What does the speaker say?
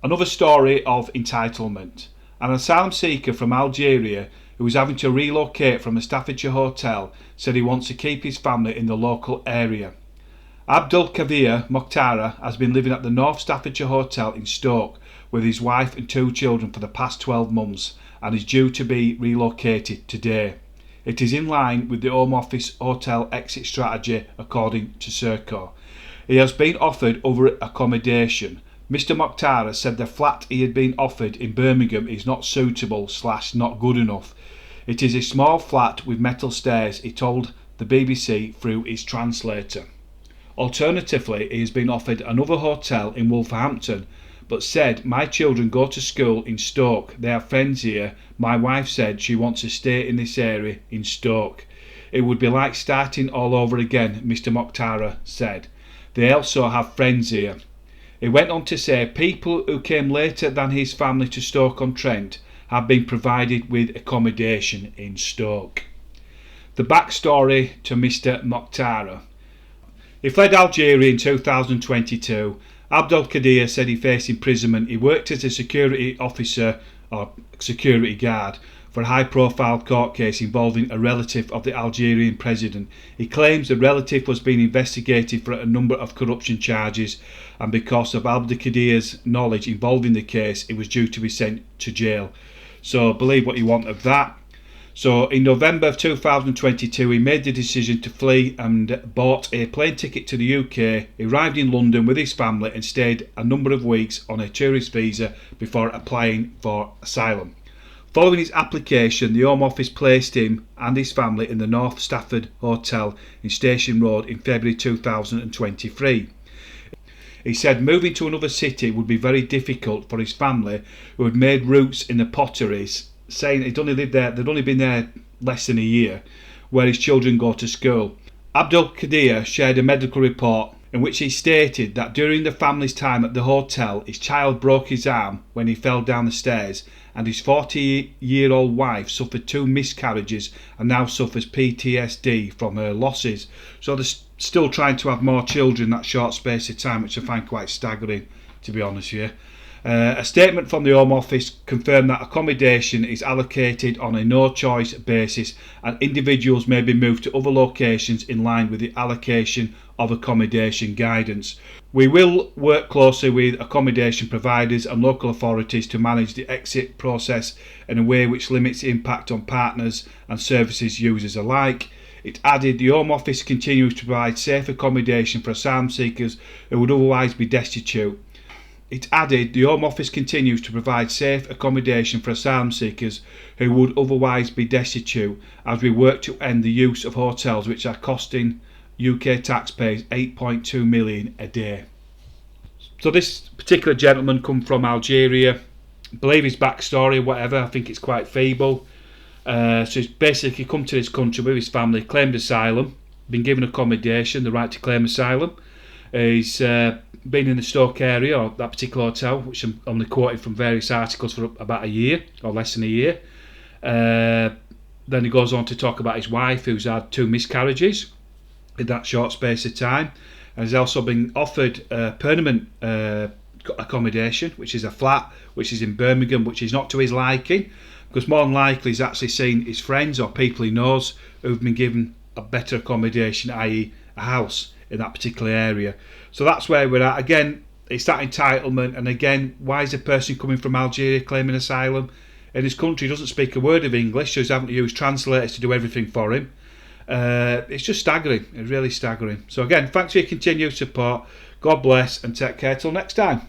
Another story of entitlement. An asylum seeker from Algeria who is having to relocate from a Staffordshire hotel said he wants to keep his family in the local area. Abdelkaver Mokhtara has been living at the North Staffordshire Hotel in Stoke with his wife and 2 children for the past 12 months and is due to be relocated today. It is in line with the Home Office hotel exit strategy according to Serco. He has been offered other accommodation. Mr Mokhtara said the flat he had been offered in Birmingham is not suitable / not good enough. It is a small flat with metal stairs, he told the BBC through his translator. Alternatively, he has been offered another hotel in Wolverhampton, but said, "My children go to school in Stoke, they have friends here. My wife said she wants to stay in this area in Stoke. It would be like starting all over again," Mr Mokhtara said. They also have friends here. He went on to say people who came later than his family to Stoke-on-Trent have been provided with accommodation in Stoke. The backstory to Mr Mokhtara. He fled Algeria in 2022. Abdelkader said he faced imprisonment. He worked as a security officer or security guard for a high-profile court case involving a relative of the Algerian president. He claims the relative was being investigated for a number of corruption charges, and because of Abdelkader's knowledge involving the case, he was due to be sent to jail. So believe what you want of that. So in November of 2022, he made the decision to flee and bought a plane ticket to the UK. He arrived in London with his family and stayed a number of weeks on a tourist visa before applying for asylum. Following his application, the Home Office placed him and his family in the North Stafford Hotel in Station Road in February 2023. He said moving to another city would be very difficult for his family, who had made roots in the potteries, saying they'd only been there less than a year, where his children go to school. Abdelkader shared a medical report in which he stated that during the family's time at the hotel, his child broke his arm when he fell down the stairs, and his 40-year-old wife suffered 2 miscarriages and now suffers PTSD from her losses. So they're still trying to have more children in that short space of time, which I find quite staggering, to be honest with you. A statement from the Home Office confirmed that accommodation is allocated on a no-choice basis and individuals may be moved to other locations in line with the allocation of accommodation guidance. We will work closely with accommodation providers and local authorities to manage the exit process in a way which limits the impact on partners and services users alike. It added the Home Office continues to provide safe accommodation for asylum seekers who would otherwise be destitute. It added the Home Office continues to provide safe accommodation for asylum seekers who would otherwise be destitute as we work to end the use of hotels which are costing UK taxpayers £8.2 million a day. So this particular gentleman come from Algeria. I believe his backstory, whatever, I think it's quite feeble. So he's basically come to this country with his family, claimed asylum, been given accommodation, the right to claim asylum. He's been in the Stoke area, or that particular hotel, which I'm only quoted from various articles for about a year, or less than a year. Then he goes on to talk about his wife, who's had 2 miscarriages in that short space of time. And he's also been offered permanent accommodation, which is a flat, which is in Birmingham, which is not to his liking, because more than likely he's actually seen his friends or people he knows who've been given a better accommodation, i.e. a house in that particular area. So that's where we're at. Again, it's that entitlement, and again, why is a person coming from Algeria claiming asylum? In his country, he doesn't speak a word of English, so he's having to use translators to do everything for him. It's just staggering. It's really staggering. So again, thanks for your continued support. God bless and take care till next time.